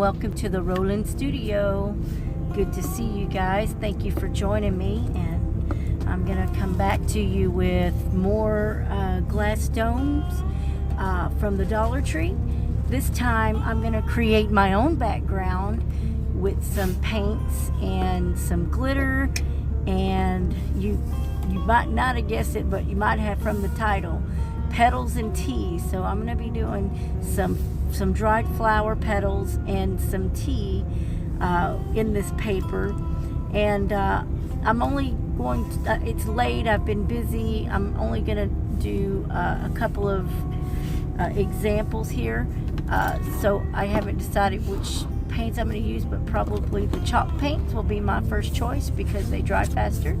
welcome to the Roland Studio. Good to see you guys. Thank you for joining me, and I'm gonna come back to you with more glass stones from the Dollar Tree. This time I'm gonna create my own background with some paints and some glitter, and you might not have guessed it, but you might have from the title, petals and tea. So I'm going to be doing some dried flower petals and some tea in this paper. And I'm only going to, it's late, I've been busy, I'm only going to do a couple of examples here. So I haven't decided which paints I'm going to use, but probably the chalk paints will be my first choice because they dry faster.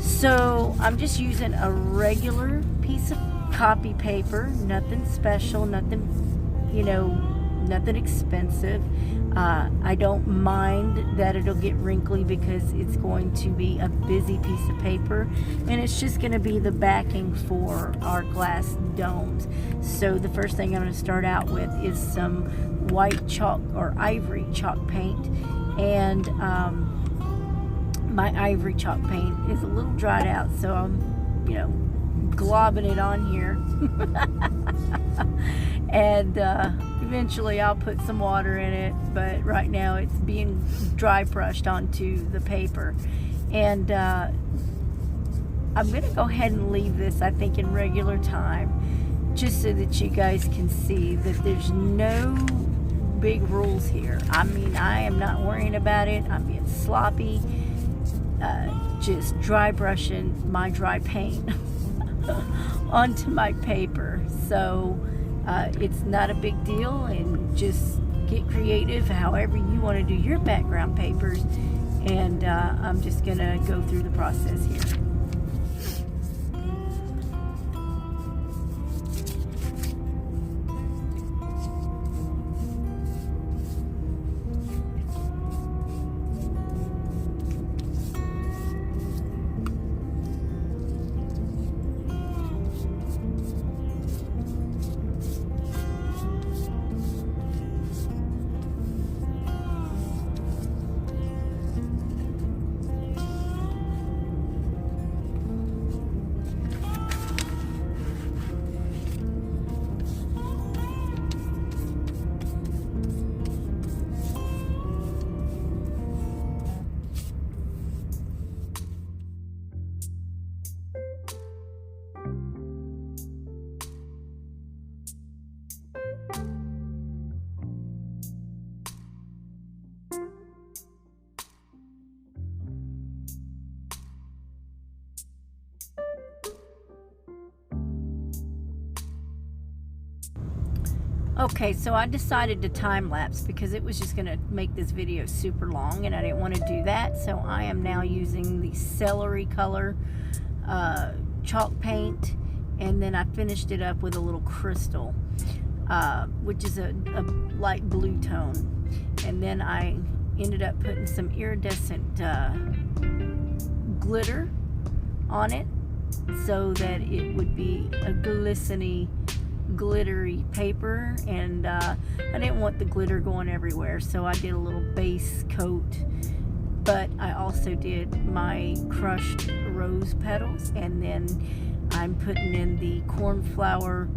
So I'm just using a regular piece of copy paper, nothing special, nothing, nothing expensive. I don't mind that it'll get wrinkly because it's going to be a busy piece of paper, and it's just going to be the backing for our glass domes. So the first thing I'm going to start out with is some white chalk or ivory chalk paint, and my ivory chalk paint is a little dried out, so I'm globbing it on here. And eventually I'll put some water in it, but right now it's being dry brushed onto the paper. And I'm gonna go ahead and leave this, I think, in regular time, just so that you guys can see that there's no big rules here. I mean, I am not worrying about it. I'm being sloppy, just dry brushing my dry paint onto my paper. So it's not a big deal, and just get creative however you want to do your background papers. And I'm just gonna go through the process here. Okay, so I decided to time lapse because it was just going to make this video super long, and I didn't want to do that. So I am now using the celery color chalk paint, and then I finished it up with a little crystal, which is a light blue tone. And then I ended up putting some iridescent glitter on it so that it would be a glittery paper, and I didn't want the glitter going everywhere, so I did a little base coat. But I also did my crushed rose petals, and then I'm putting in the cornflower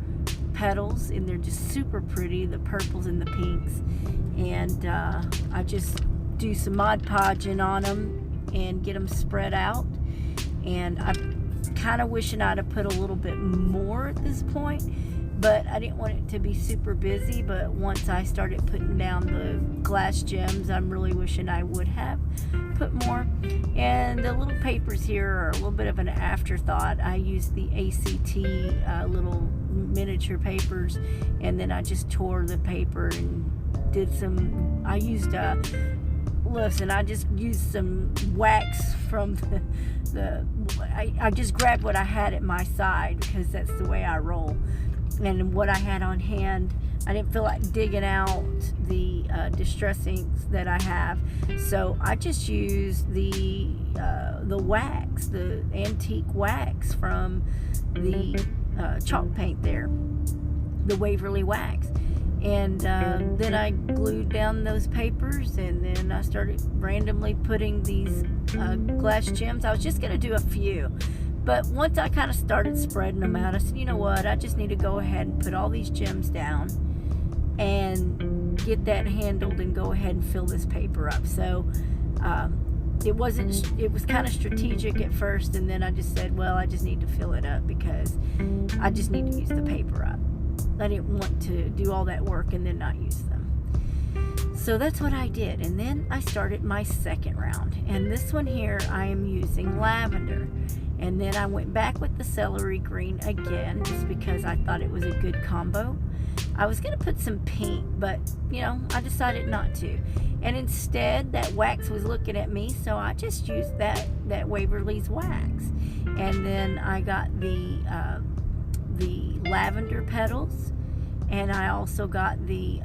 petals, and they're just super pretty, the purples and the pinks. And I just do some Mod Podging on them and get them spread out. And I'm kind of wishing I'd have put a little bit more at this point, but I didn't want it to be super busy. But once I started putting down the glass gems, I'm really wishing I would have put more. And the little papers here are a little bit of an afterthought. I used the ACT little miniature papers, and then I just tore the paper and did some, I just used some wax from I just grabbed what I had at my side because that's the way I roll. And what I had on hand, I didn't feel like digging out the distress inks that I have, so I just used the wax, the antique wax from the chalk paint there, the Waverly wax. And then I glued down those papers, and then I started randomly putting these glass gems. I was just going to do a few, but once I kind of started spreading them out, I said, you know what, I just need to go ahead and put all these gems down and get that handled and go ahead and fill this paper up. So it was kind of strategic at first, and then I just said, well, I just need to fill it up because I just need to use the paper up. I didn't want to do all that work and then not use them. So that's what I did. And then I started my second round. And this one here, I am using lavender. And then I went back with the celery green again, just because I thought it was a good combo. I was going to put some pink, but, you know, I decided not to. And instead, that wax was looking at me, so I just used that Waverly's wax. And then I got the lavender petals, and I also got the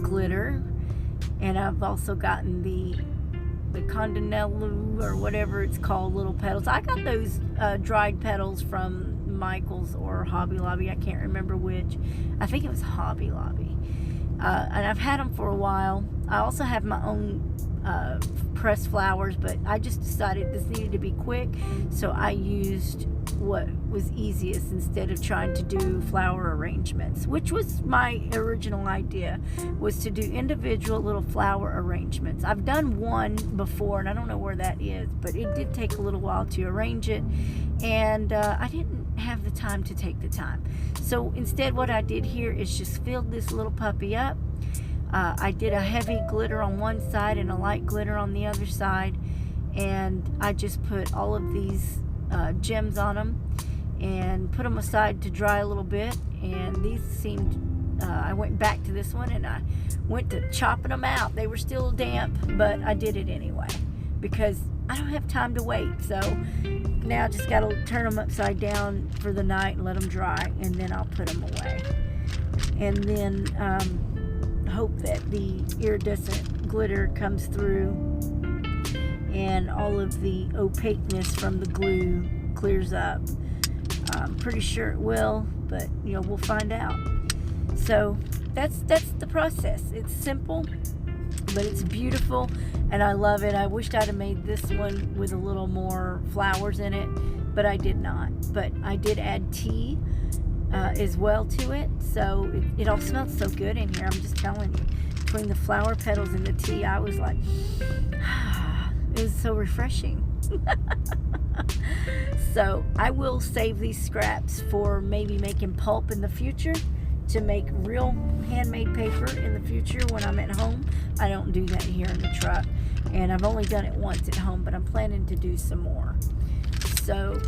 glitter, and I've also gotten the Condonellu, or whatever it's called, little petals. I got those dried petals from Michael's or Hobby Lobby. I can't remember which. I think it was Hobby Lobby. And I've had them for a while. I also have my own pressed flowers, but I just decided this needed to be quick, so I used what was easiest instead of trying to do flower arrangements, which was my original idea, was to do individual little flower arrangements. I've done one before, and I don't know where that is, but it did take a little while to arrange it, and I didn't have the time to take the time. So instead, what I did here is just filled this little puppy up. I did a heavy glitter on one side and a light glitter on the other side, and I just put all of these gems on them and put them aside to dry a little bit. And these seemed, I went back to this one and I went to chopping them out. They were still damp, but I did it anyway because I don't have time to wait. So now I just got to turn them upside down for the night and let them dry, and then I'll put them away. And then hope that the iridescent glitter comes through and all of the opaqueness from the glue clears up. I'm pretty sure it will, but you know, we'll find out. So that's the process. It's simple, but it's beautiful, and I love it. I wished I'd have made this one with a little more flowers in it, but I did not. But I did add tea as well to it, so it all smells so good in here. I'm just telling you, between the flower petals and the tea, I was like, it was so refreshing. So I will save these scraps for maybe making pulp in the future, to make real handmade paper in the future when I'm at home. I don't do that here in the truck, and I've only done it once at home, but I'm planning to do some more. So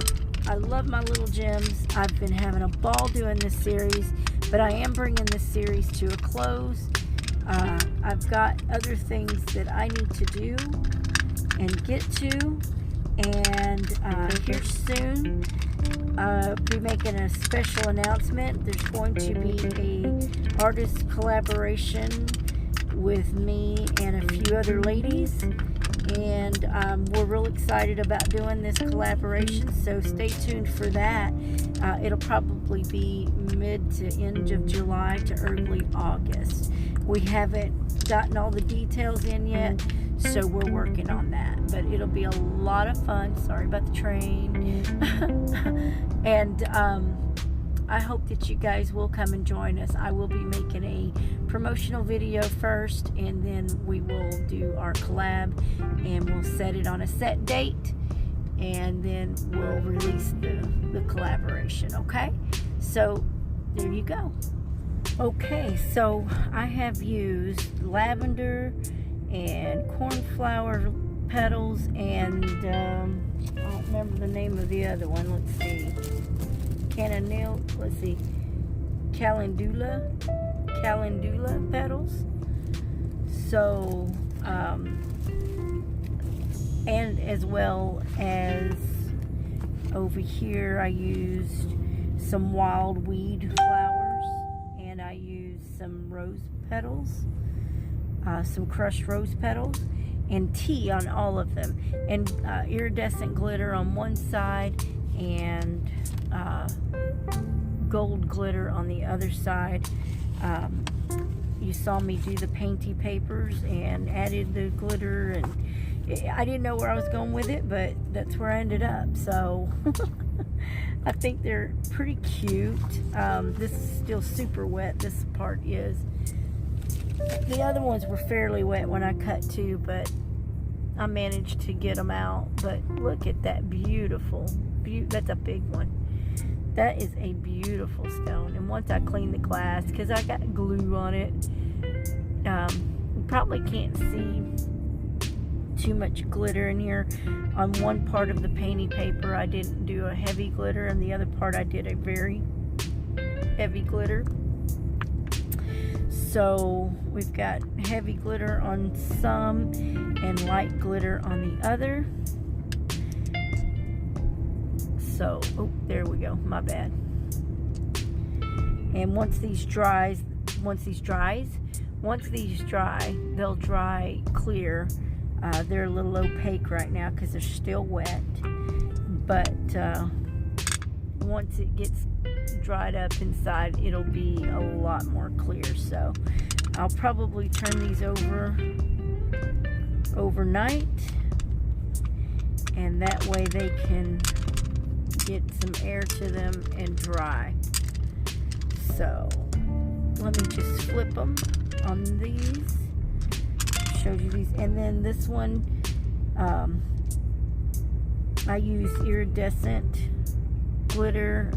I love my little gems. I've been having a ball doing this series, but I am bringing this series to a close. I've got other things that I need to do and get to, and here soon I'll be making a special announcement. There's going to be a artist collaboration with me and a few other ladies, and we're real excited about doing this collaboration, so stay tuned for that. It'll probably be mid to end of July to early August. We haven't gotten all the details in yet, so we're working on that, but it'll be a lot of fun. Sorry about the train. And I hope that you guys will come and join us. I will be making a promotional video first, and then we will do our collab, and we'll set it on a set date, and then we'll release the collaboration. Okay, so there you go. Okay, so I have used lavender and cornflower petals, and I don't remember the name of the other one. Let's see, calendula petals. So and as well as over here I used some wild weed flowers, and I used some rose petals, some crushed rose petals, and tea on all of them, and iridescent glitter on one side, and gold glitter on the other side. You saw me do the painty papers and added the glitter, and I didn't know where I was going with it, but that's where I ended up. So I think they're pretty cute. This is still super wet. This part is. The other ones were fairly wet when I cut too, but I managed to get them out. But look at that beautiful, that's a big one. That is a beautiful stone. And once I clean the glass, because I got glue on it, you probably can't see too much glitter in here. On one part of the painting paper, I didn't do a heavy glitter, and the other part I did a very heavy glitter. So we've got heavy glitter on some and light glitter on the other. So, oh, there we go, my bad. And once these dry, they'll dry clear. They're a little opaque right now because they're still wet. But once it gets dried up inside, it'll be a lot more clear. So I'll probably turn these over overnight, and that way they can get some air to them and dry. So let me just flip them on these. Showed you these, and then this one I use iridescent glitter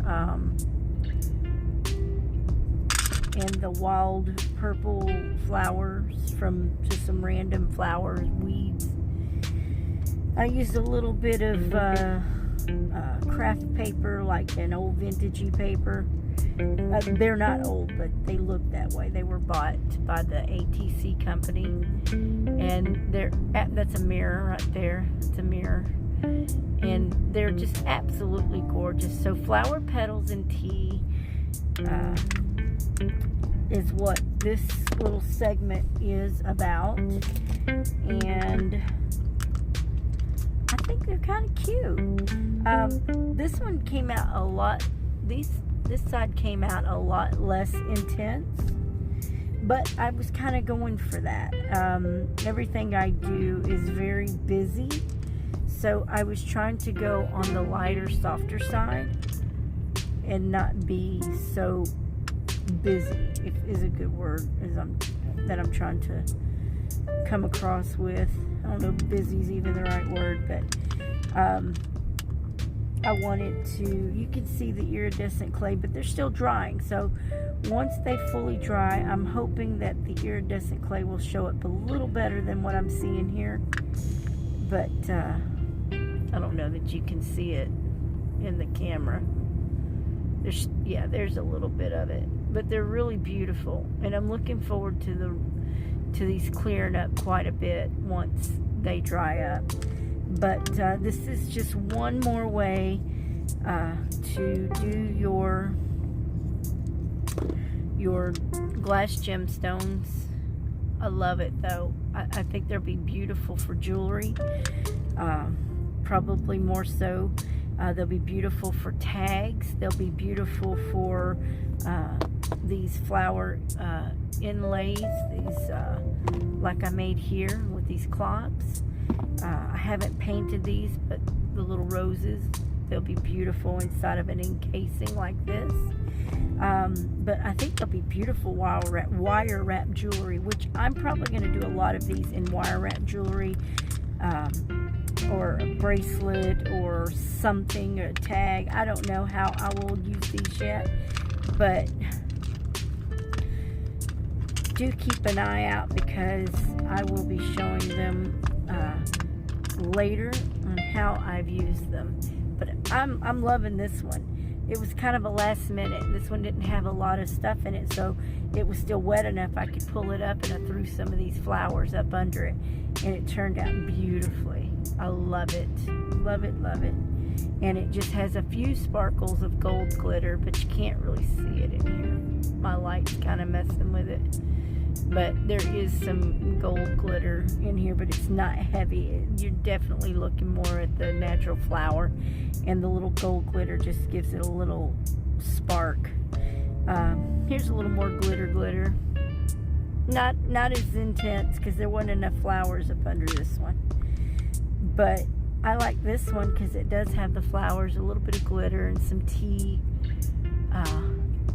and the wild purple flowers from just some random flowers, weeds. I used a little bit of craft paper, like an old vintagey paper. They're not old, but they look that way. They were bought by the ATC company, and that's a mirror right there. It's a mirror, and they're just absolutely gorgeous. So flower petals and tea is what this little segment is about, and I think they're kind of cute. This one came out a lot. This side came out a lot less intense, but I was kind of going for that. Everything I do is very busy, so I was trying to go on the lighter, softer side and not be so busy, if is a good word that I'm trying to come across with. I don't know if busy is even the right word, but I wanted to, you can see the iridescent clay, but they're still drying. So once they fully dry, I'm hoping that the iridescent clay will show up a little better than what I'm seeing here. But I don't know that you can see it in the camera. There's a little bit of it, but they're really beautiful, and I'm looking forward to these clearing up quite a bit once they dry up. But this is just one more way to do your glass gemstones. I love it though. I think they'll be beautiful for jewelry, probably more so. They'll be beautiful for tags. They'll be beautiful for these flower inlays, these like I made here with these clocks. I haven't painted these, but the little roses, they'll be beautiful inside of an encasing like this. But I think they'll be beautiful wire wrap jewelry, which I'm probably going to do a lot of these in wire wrap jewelry, or a bracelet or something, or a tag. I don't know how I will use these yet, but do keep an eye out, because I will be showing them later on how I've used them. But I'm loving this one. It was kind of a last minute. This one didn't have a lot of stuff in it, so it was still wet enough I could pull it up, and I threw some of these flowers up under it, and it turned out beautifully. I love it. Love it, love it. And it just has a few sparkles of gold glitter, but you can't really see it in here. My light's kind of messing with it. But there is some gold glitter in here, but it's not heavy. You're definitely looking more at the natural flower, and the little gold glitter just gives it a little spark. Here's a little more glitter. Not as intense because there wasn't enough flowers up under this one. But I like this one because it does have the flowers, a little bit of glitter, and some tea.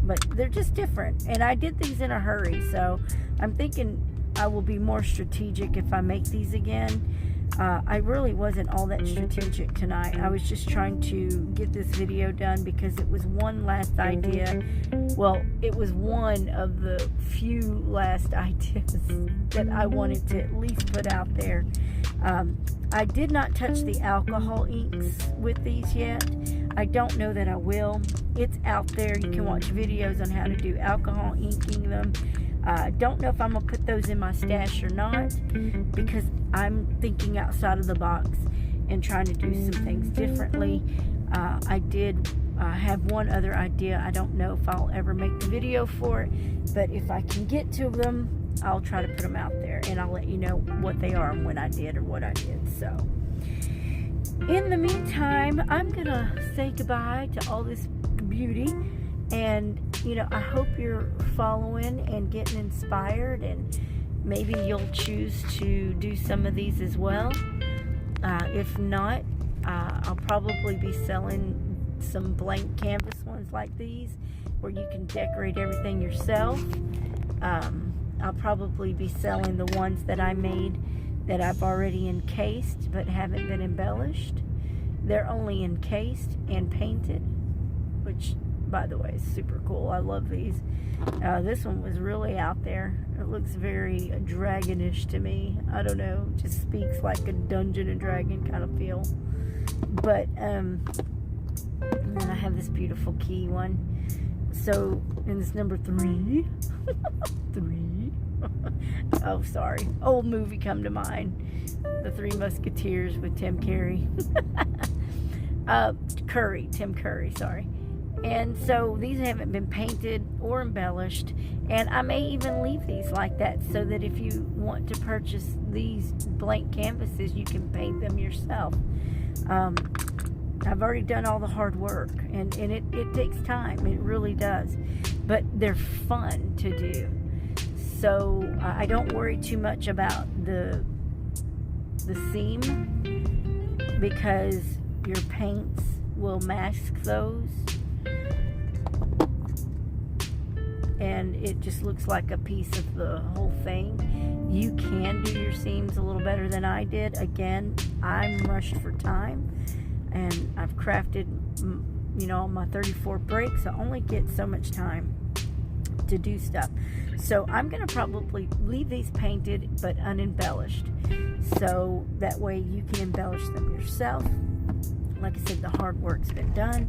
But they're just different. And I did these in a hurry, so I'm thinking I will be more strategic if I make these again. I really wasn't all that strategic tonight. I was just trying to get this video done because it was one last idea. Well, it was one of the few last ideas that I wanted to at least put out there. I did not touch the alcohol inks with these yet. I don't know that I will. It's out there. You can watch videos on how to do alcohol inking them. I don't know if I'm going to put those in my stash or not because I'm thinking outside of the box and trying to do some things differently. I did have one other idea. I don't know if I'll ever make the video for it, but if I can get to them, I'll try to put them out there, and I'll let you know what they are and when I did or what I did. So in the meantime, I'm going to say goodbye to all this beauty. And, you know, I hope you're following and getting inspired, and maybe you'll choose to do some of these as well. If not, I'll probably be selling some blank canvas ones like these where you can decorate everything yourself. I'll probably be selling the ones that I made that I've already encased but haven't been embellished. They're only encased and painted, which, by the way, is super cool. I love these. This one was really out there. It looks very dragonish to me. I don't know, just speaks like a Dungeon and Dragon kind of feel. But and then I have this beautiful key one. So, and this number 3. 3. Oh, sorry. Old movie come to mind. The Three Musketeers with Tim Curry. Tim Curry, sorry. And so these haven't been painted or embellished, and I may even leave these like that so that if you want to purchase these blank canvases, you can paint them yourself. I've already done all the hard work, and it takes time. It really does. But they're fun to do. So I don't worry too much about the seam because your paints will mask those. And it just looks like a piece of the whole thing. You can do your seams a little better than I did. Again, I'm rushed for time, and I've crafted, you know, my 34 breaks. I only get so much time to do stuff. So I'm going to probably leave these painted but unembellished, so that way you can embellish them yourself. Like I said, the hard work's been done.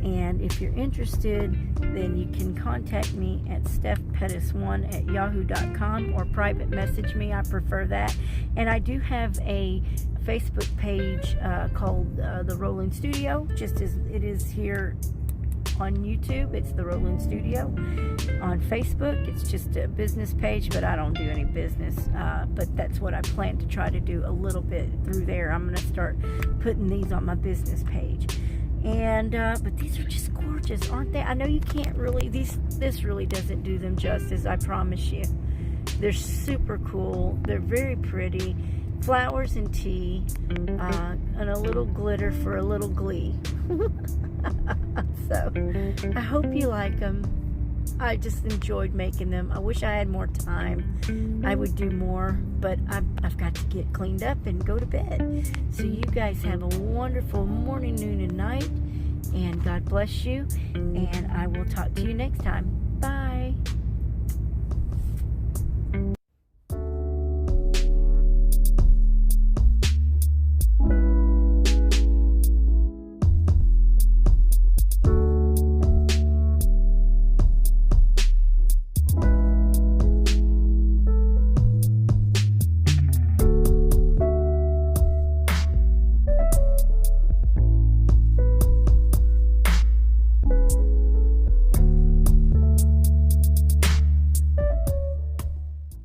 And if you're interested, then you can contact me at stefpettis1@yahoo.com or private message me. I prefer that. And I do have a Facebook page called The Rolling Studio, just as it is here on YouTube. It's The Rolling Studio. On Facebook, it's just a business page, but I don't do any business. But that's what I plan to try to do a little bit through there. I'm going to start putting these on my business page. And but these are just gorgeous, aren't they? I know you can't really, this really doesn't do them justice, I promise you. They're super cool. They're very pretty. Flowers and tea, and a little glitter for a little glee. So I hope you like them. I just enjoyed making them. I wish I had more time. I would do more, but I've got to get cleaned up and go to bed. So you guys have a wonderful morning, noon, and night, and God bless you, and I will talk to you next time.